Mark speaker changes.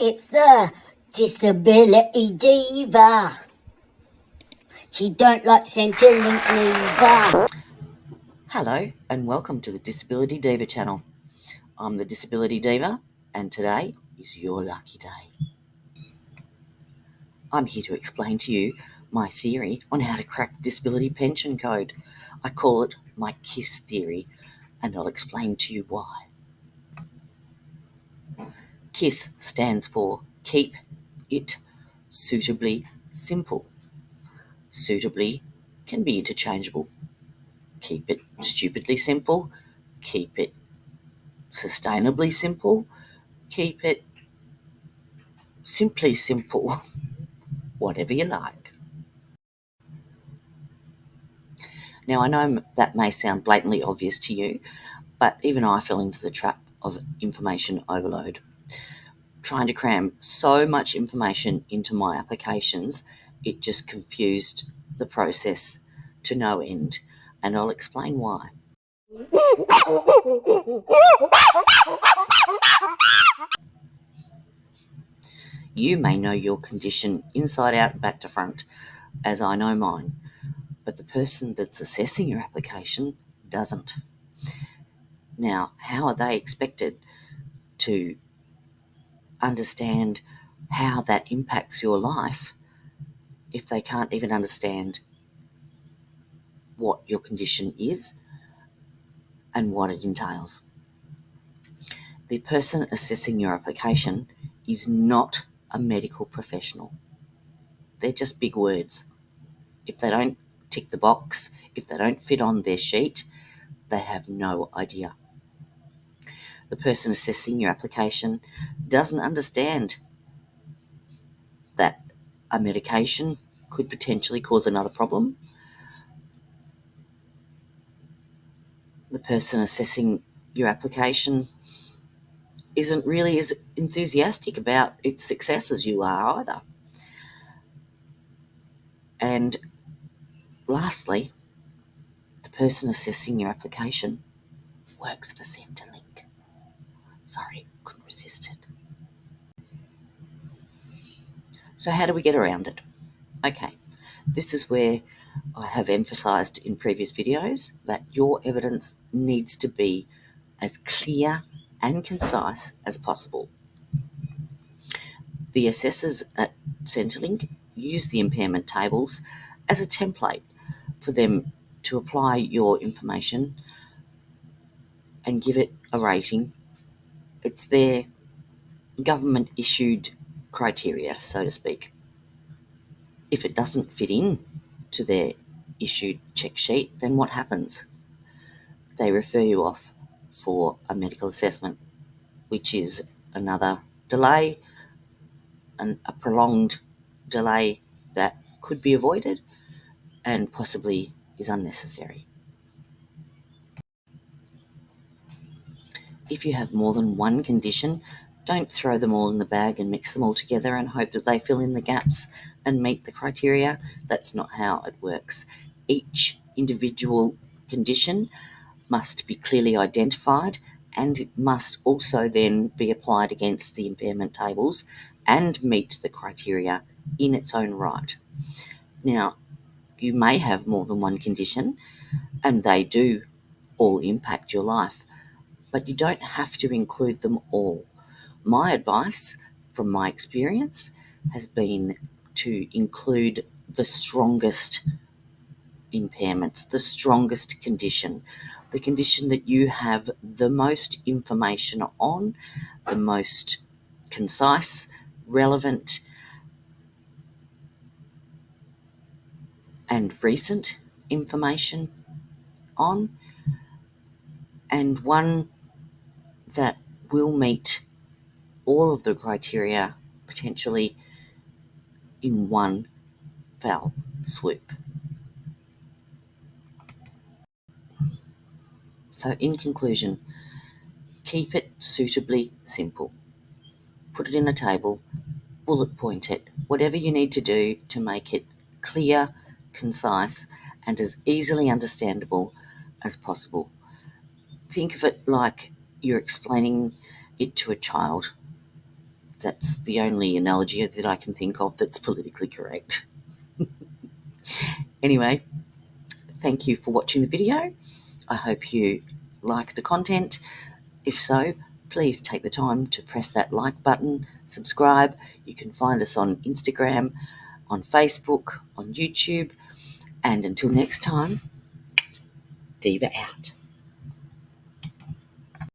Speaker 1: It's the Disability Diva. She don't like Centrelink neither.
Speaker 2: Hello and welcome to the Disability Diva channel. I'm the Disability Diva and today is your lucky day. I'm here to explain to you my theory on how to crack the disability pension code. I call it my KISS theory and I'll explain to you why. KISS stands for Keep It Suitably Simple. Suitably can be interchangeable. Keep it stupidly simple, keep it sustainably simple, keep it simply simple, whatever you like. Now, I know that may sound blatantly obvious to you, but even I fell into the trap of information overload. Trying to cram so much information into my applications, it just confused the process to no end, and I'll explain why. You may know your condition inside out and back to front, as I know mine, but the person that's assessing your application doesn't. Now, how are they expected to understand how that impacts your life if they can't even understand what your condition is and what it entails? The person assessing your application is not a medical professional. They're just big words. If they don't tick the box, if they don't fit on their sheet, they have no idea. The person assessing your application doesn't understand that a medication could potentially cause another problem. The person assessing your application isn't really as enthusiastic about its success as you are either. And lastly, the person assessing your application works for Centrelink. Sorry, couldn't resist it. So how do we get around it? Okay, this is where I have emphasised in previous videos that your evidence needs to be as clear and concise as possible. The assessors at Centrelink use the impairment tables as a template for them to apply your information and give it a rating. It's their government-issued criteria, so to speak. If it doesn't fit in to their issued check sheet, then what happens? They refer you off for a medical assessment, which is another delay, and a prolonged delay that could be avoided and possibly is unnecessary. If you have more than one condition, don't throw them all in the bag and mix them all together and hope that they fill in the gaps and meet the criteria. That's not how it works. Each individual condition must be clearly identified, and it must also then be applied against the impairment tables and meet the criteria in its own right. Now, you may have more than one condition, and they do all impact your life, but you don't have to include them all. My advice, from my experience, has been to include the strongest impairments, the strongest condition, the condition that you have the most information on, the most concise, relevant, and recent information on, and one that will meet all of the criteria potentially in one fell swoop. So in conclusion, keep it suitably simple. Put it in a table, bullet point it, whatever you need to do to make it clear, concise, and as easily understandable as possible. Think of it like you're explaining it to a child. That's the only analogy that I can think of that's politically correct. Anyway, thank you for watching the video. I hope you like the content. If so, please take the time to press that like button, subscribe. You can find us on Instagram, on Facebook, on YouTube. And until next time, Diva out.